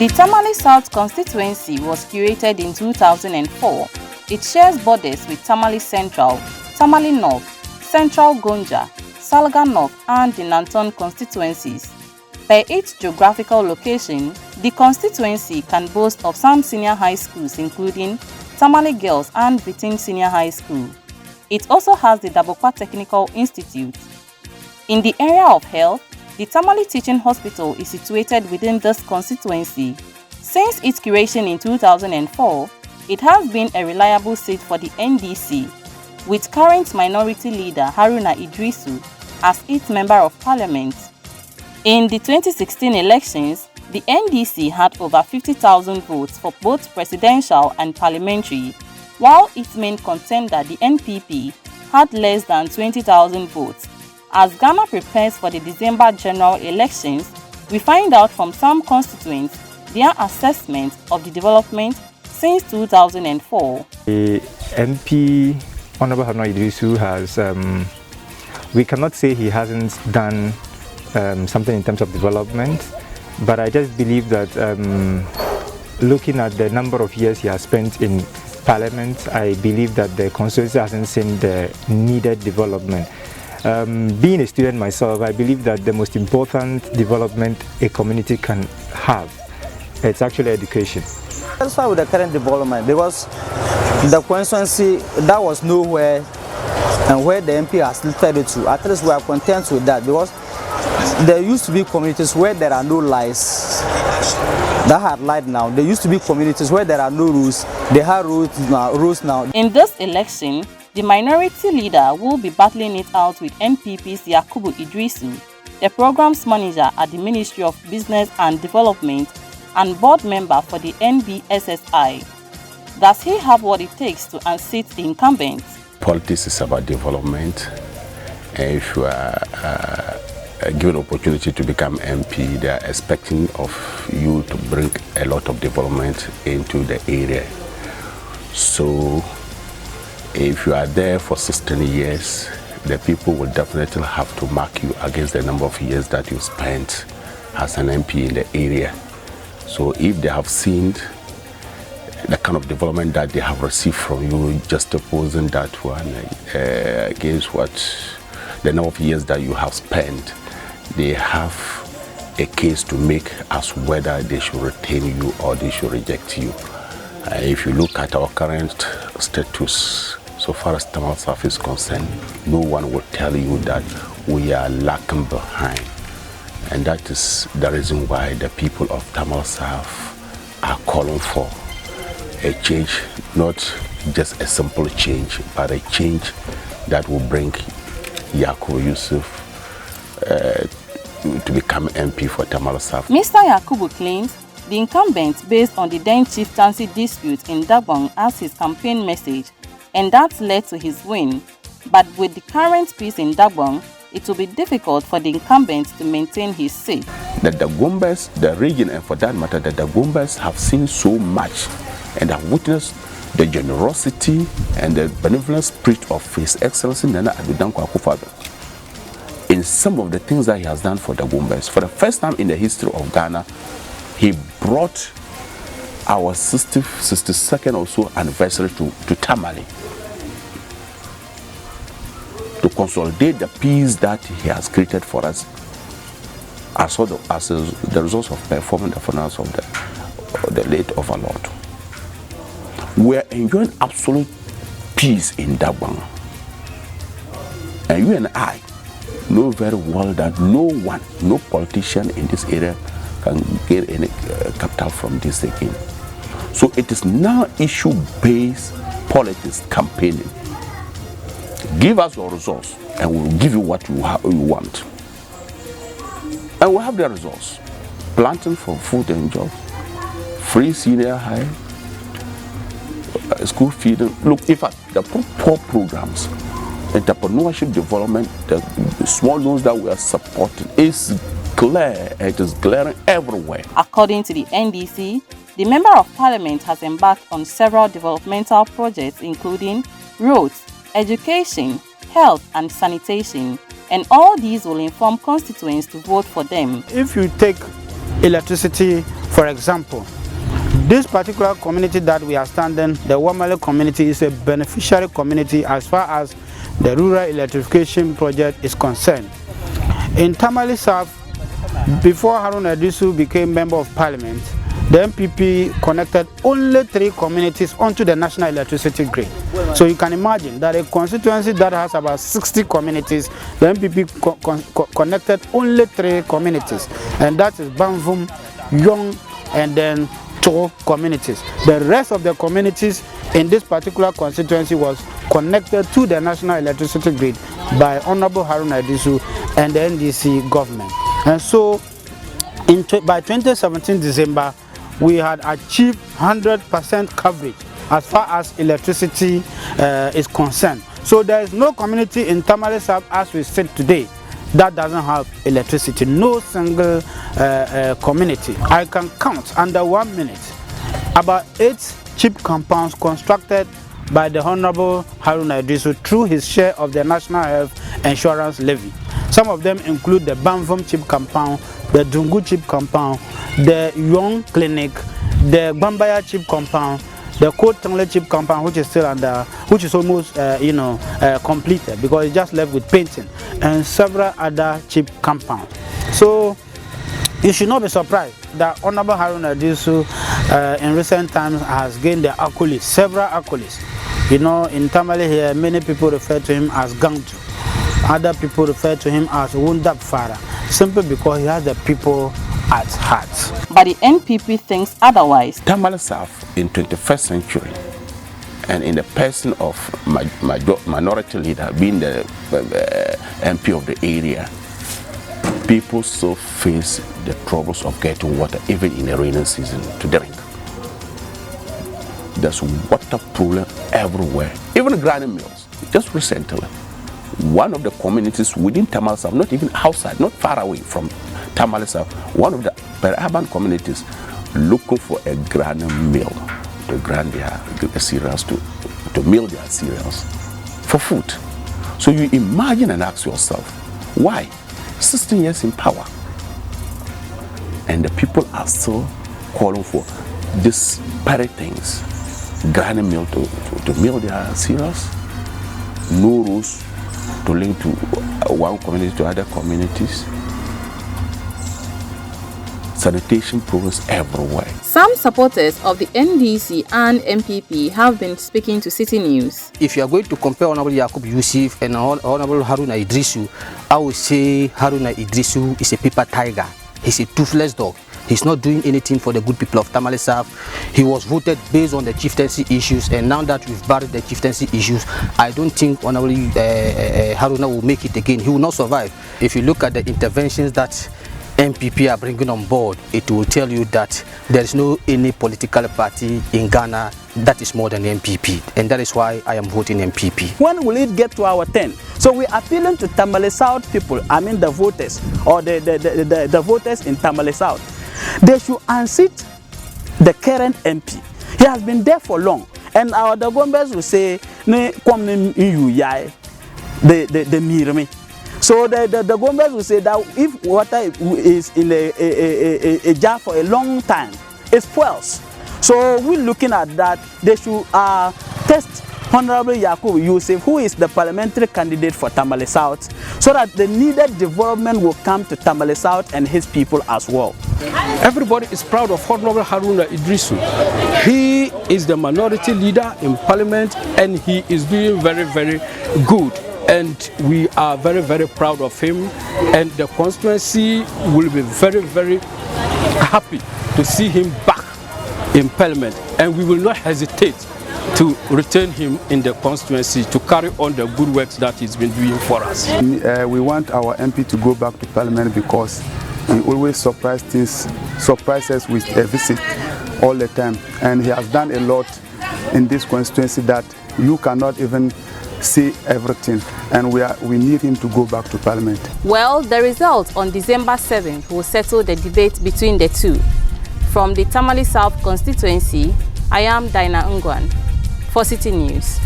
The Tamale South constituency was created in 2004. It shares borders with Tamale Central, Tamale North, Central Gonja, Salga North and the Nanton constituencies. Per its geographical location, the constituency can boast of some senior high schools including Tamale Girls and Britain Senior High School. It also has the Dabokwa Technical Institute. In the area of health, the Tamale Teaching Hospital is situated within this constituency. Since its creation in 2004, it has been a reliable seat for the NDC, with current minority leader Haruna Iddrisu as its member of parliament. In the 2016 elections, the NDC had over 50,000 votes for both presidential and parliamentary, while its main contender, the NPP, had less than 20,000 votes. As Ghana prepares for the December general elections, we find out from some constituents their assessment of the development since 2004. The MP, Honorable Haruna Iddrisu, has, we cannot say he hasn't done something in terms of development, but I just believe that looking at the number of years he has spent in Parliament, I believe that the constituency hasn't seen the needed development. Being a student myself, I believe that the most important development a community can have, it's actually education. Let's start with the current development, because the constituency that was nowhere, and where the MP has lifted it to, at least we are content with that, because there used to be communities where there are no lights that had light now. There used to be communities where there are no rules. They have rules now. In this election, the minority leader will be battling it out with NPP's Yakubu Iddrisu, the programs manager at the Ministry of Business and Development and board member for the NBSSI. Does he have what it takes to unseat the incumbent? Politics is about development, and if you are given opportunity to become MP, they are expecting of you to bring a lot of development into the area. So if you are there for 16 years, the people will definitely have to mark you against the number of years that you spent as an MP in the area. So if they have seen the kind of development that they have received from you, just opposing that one against what the number of years that you have spent, they have a case to make as whether they should retain you or they should reject you. If you look at our current status, so far as Tamale South is concerned, no one will tell you that we are lacking behind. And that is the reason why the people of Tamale South are calling for a change, not just a simple change, but a change that will bring Yakubu Yusuf to become MP for Tamale South. Mr. Yakubu claims the incumbent based on the then chieftaincy dispute in Dagbon as his campaign message, and that led to his win. But with the current peace in Dagbon, it will be difficult for the incumbent to maintain his seat. The Dagombas, the region, and for that matter, the Dagombas have seen so much and have witnessed the generosity and the benevolent spirit of His Excellency Nana Addo Dankwa Akufo-Addo in some of the things that he has done for the Dagombas. For the first time in the history of Ghana, he brought our 62nd or so anniversary to Tamale, to consolidate the peace that he has created for us as the result of performing the funerals of the late overlord. We are enjoying absolute peace in Dagbon. And you and I know very well that no one, no politician in this area can get any capital from this again. So it is now issue-based politics campaigning. Give us your results and we'll give you what you want. And we'll have the results. Planting for food and jobs, free senior high, school feeding. Look, in fact, the poor programs, entrepreneurship development, the small loans that we are supporting is clear. It is glaring everywhere. According to the NDC, the Member of Parliament has embarked on several developmental projects including roads, education, health and sanitation, and all these will inform constituents to vote for them. If you take electricity For example, this particular community that we are standing, the Wamale community, is a beneficiary community as far as the rural electrification project is concerned. In Tamale South, before Haruna Iddrisu became Member of Parliament, the NPP connected only 3 communities onto the national electricity grid. So you can imagine that a constituency that has about 60 communities, the NPP connected only 3 communities, and that is Banvum, Young, and then 2 communities. The rest of the communities in this particular constituency was connected to the national electricity grid by Honorable Haruna Iddrisu and the NDC government. And so by 2017 December, we had achieved 100% coverage as far as electricity is concerned. So there is no community in Tamale South as we sit today that doesn't have electricity. No single community. I can count under 1 minute about 8 cheap compounds constructed by the Honorable Haruna Iddrisu through his share of the National Health Insurance Levy. Some of them include the Banvum chip compound, the Dungu chip compound, the Young Clinic, the Bambaya chip compound, the Kotangle chip compound, which is still under, which is almost completed because it's just left with painting, and several other chip compounds. So you should not be surprised that Honorable Haruna Iddrisu in recent times has gained the accolades, several accolades. You know, in Tamale here, many people refer to him as Gangtu. Other people refer to him as Wundap Fara, simply because he has the people at heart. But the NPP thinks otherwise. Tamale South in 21st century, and in the person of minority leader being the MP of the area, people still face the troubles of getting water even in the rainy season to drink. There's water problem everywhere, even granny mills. Just recently, one of the communities within Tamale South, not even outside, not far away from Tamale South, one of the urban communities looking for a granny mill to grind their cereals, to mill their cereals for food. So you imagine and ask yourself, why? 16 years in power, and the people are still calling for these very things. Granny mill to mill their cereals, no rules to link to one community to other communities, sanitation problems everywhere. Some supporters of the NDC and NPP have been speaking to Citi News. If you are going to compare Honorable Yakub Yusuf and Honorable Haruna Iddrisu, I would say Haruna Iddrisu is a paper tiger. He's a toothless dog. He's not doing anything for the good people of Tamale South. He was voted based on the chieftaincy issues, and now that we've buried the chieftaincy issues, I don't think Honorable Haruna will make it again. He will not survive. If you look at the interventions that NPP are bringing on board, it will tell you that there is no any political party in Ghana that is more than NPP, and that is why I am voting NPP. When will it get to our turn? So we are appealing to Tamale South people, I mean the voters, or the voters in Tamale South. They should unseat the current MP. He has been there for long, and our Dagombers will say, "Ne kom ne you yai, the mirame." So the Dagombers will say that if water is in a jar for a long time, it spoils. So we're looking at that. They should test Honorable Yakub Yusuf, who is the parliamentary candidate for Tamale South, so that the needed development will come to Tamale South and his people as well. Everybody is proud of Honorable Haruna Iddrisu. He is the minority leader in parliament, and he is doing very, very good. And we are very, very proud of him. And the constituency will be very, very happy to see him back in parliament. And we will not hesitate to return him in the constituency to carry on the good works that he's been doing for us. We want our MP to go back to parliament because he always surprises us with a visit all the time, and he has done a lot in this constituency that you cannot even see everything, and we need him to go back to parliament. Well, the result on December 7th will settle the debate between the two. From the Tamale South constituency, I am Dinah Ngwan for Citi News.